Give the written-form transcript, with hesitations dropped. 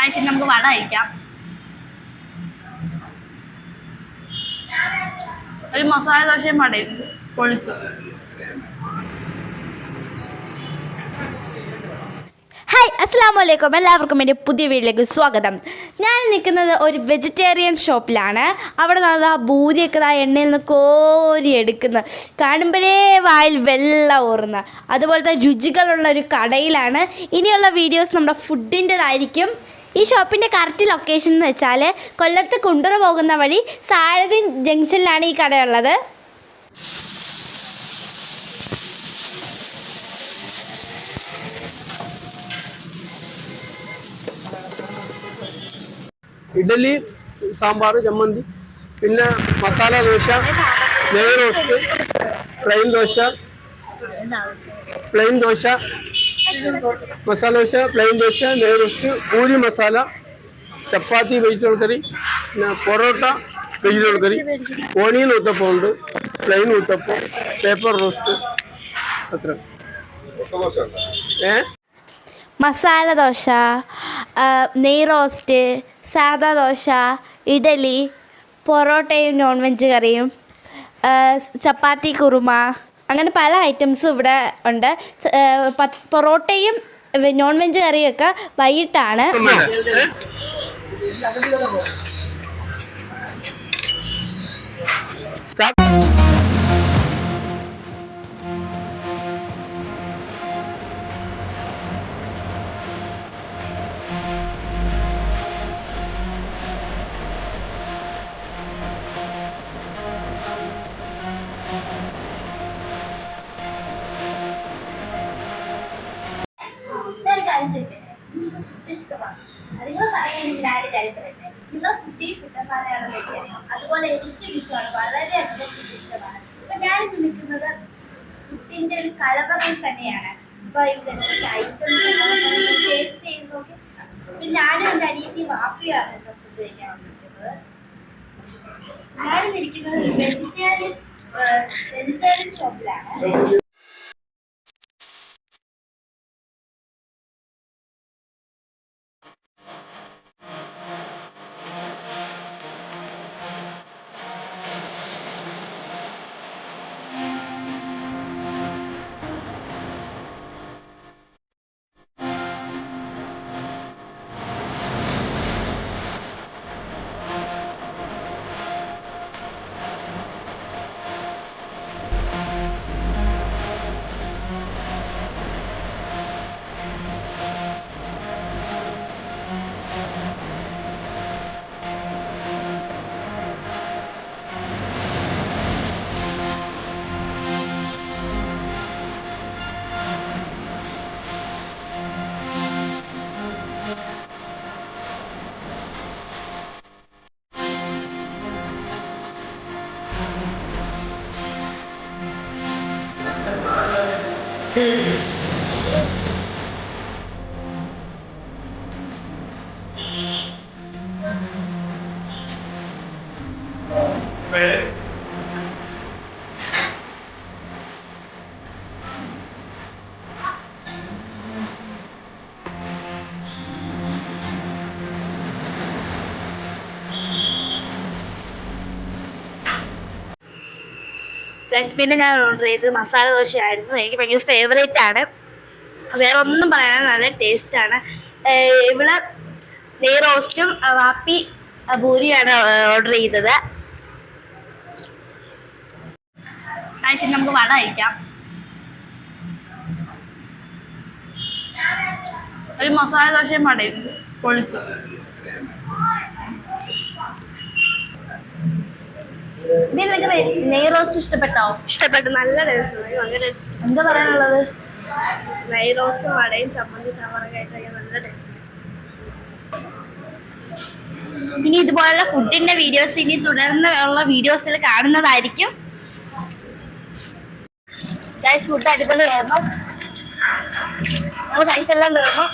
കഴിച്ചിട്ട് നമുക്ക് വട കഴിക്കാം. ഒരു മസാല ദോശയും വടയും പൊളിച്ചു. ഹായ്, അസ്സലാമു അലൈക്കും. എല്ലാവർക്കും എൻ്റെ പുതിയ വീട്ടിലേക്ക് സ്വാഗതം. ഞാൻ നിൽക്കുന്നത് ഒരു വെജിറ്റേറിയൻ ഷോപ്പിലാണ്. അവിടെ നിന്ന് ബൂരിയൊക്കെ എണ്ണയിൽ നിന്ന് കോരിയെടുക്കുന്ന കാണുമ്പോഴേ വായിൽ വെള്ളം ഊറുന്ന അതുപോലത്തെ രുചികളുള്ള ഒരു കടയിലാണ്. ഇനിയുള്ള വീഡിയോസ് നമ്മുടെ ഫുഡിൻ്റെതായിരിക്കും. ഈ ഷോപ്പിൻ്റെ കറക്റ്റ് ലൊക്കേഷൻ എന്ന് വെച്ചാൽ കൊല്ലത്ത് കുണ്ടറ പോകുന്ന വഴി സാരഥി ജംഗ്ഷനിലാണ് ഈ കടയുള്ളത്. ഇഡലി, സാമ്പാർ, ചമ്മന്തി, പിന്നെ മസാല ദോശ, നെയ് roast, plain dosa, masala dosa, plain dosa, നെയ് roast, puri masala, chapati vegetable curry, പിന്നെ parotta vegetable curry, onion uttapam ഉണ്ട്, പ്ലെയിൻ ഊത്തപ്പം, പേപ്പർ റോസ്റ്റ്. അത്ര മസാല ദോശ, നെയ് റോസ്റ്റ്, സാദാ ദോശ, ഇഡലി, പൊറോട്ടയും നോൺ വെജ് കറിയും, ചപ്പാത്തി കുറുമ, അങ്ങനെ പല ഐറ്റംസും ഇവിടെ ഉണ്ട്. പൊറോട്ടയും നോൺ വെജ് കറിയൊക്കെ വൈകിട്ടാണ്. അതുപോലെ എനിക്കും ഇഷ്ടമാണ്, വളരെയധികം ഇഷ്ടമാണ്. അപ്പൊ ഞാനിത് നിൽക്കുന്നത് ഫുഡിന്റെ ഒരു കലവറയിൽ തന്നെയാണ്. അപ്പൊ ഇവിടെ ടേസ്റ്റ് ചെയ്ത് നോക്കി. ഞാനും എൻ്റെ അനിയത്തി വാപ്പിയാണ് ഫുഡ് കഴിക്കാൻ വന്നിരിക്കുന്നത്. ഞാനിരിക്കുന്നത് വെജിറ്റേറിയൻ ഷോപ്പിലാണ്. പിന്നെ ഞാൻ ഓർഡർ ചെയ്തത് മസാല ദോശയായിരുന്നു. എനിക്ക് ഭയങ്കര ഫേവറേറ്റ് ആണ്. വേറെ ഒന്നും പറയാൻ നല്ല ടേസ്റ്റാണ്. ഇവിടെ നെയ് റോസ്റ്റും വാപ്പി പൂരിയാണ് ഓർഡർ ചെയ്തത്. കഴിച്ചിട്ട് നമുക്ക് വട കഴിക്കാം. ഒരു മസാല ദോശയും വടയും പൊളിച്ചു. നെയ് റോസ്റ്റ് ഇഷ്ടപ്പെട്ടോ? ഇഷ്ടപ്പെട്ടു, നല്ല ടേസ്റ്റ്. എന്താ പറയാനുള്ളത്? നെയ് റോസ്റ്റും വടയും ചമ്മന്തി സാമ്പാറൊക്കെ ആയിട്ട് നല്ല ടേസ്റ്റ്. ഇനി ഇതുപോലുള്ള ഫുഡിന്റെ വീഡിയോസ് ഇനി തുടർന്നുള്ള വീഡിയോസിൽ കാണുന്നതായിരിക്കും. ഫുഡ് അടിപൊളിയായിരുന്നു. കഴിച്ചെല്ലാം തീർന്നു.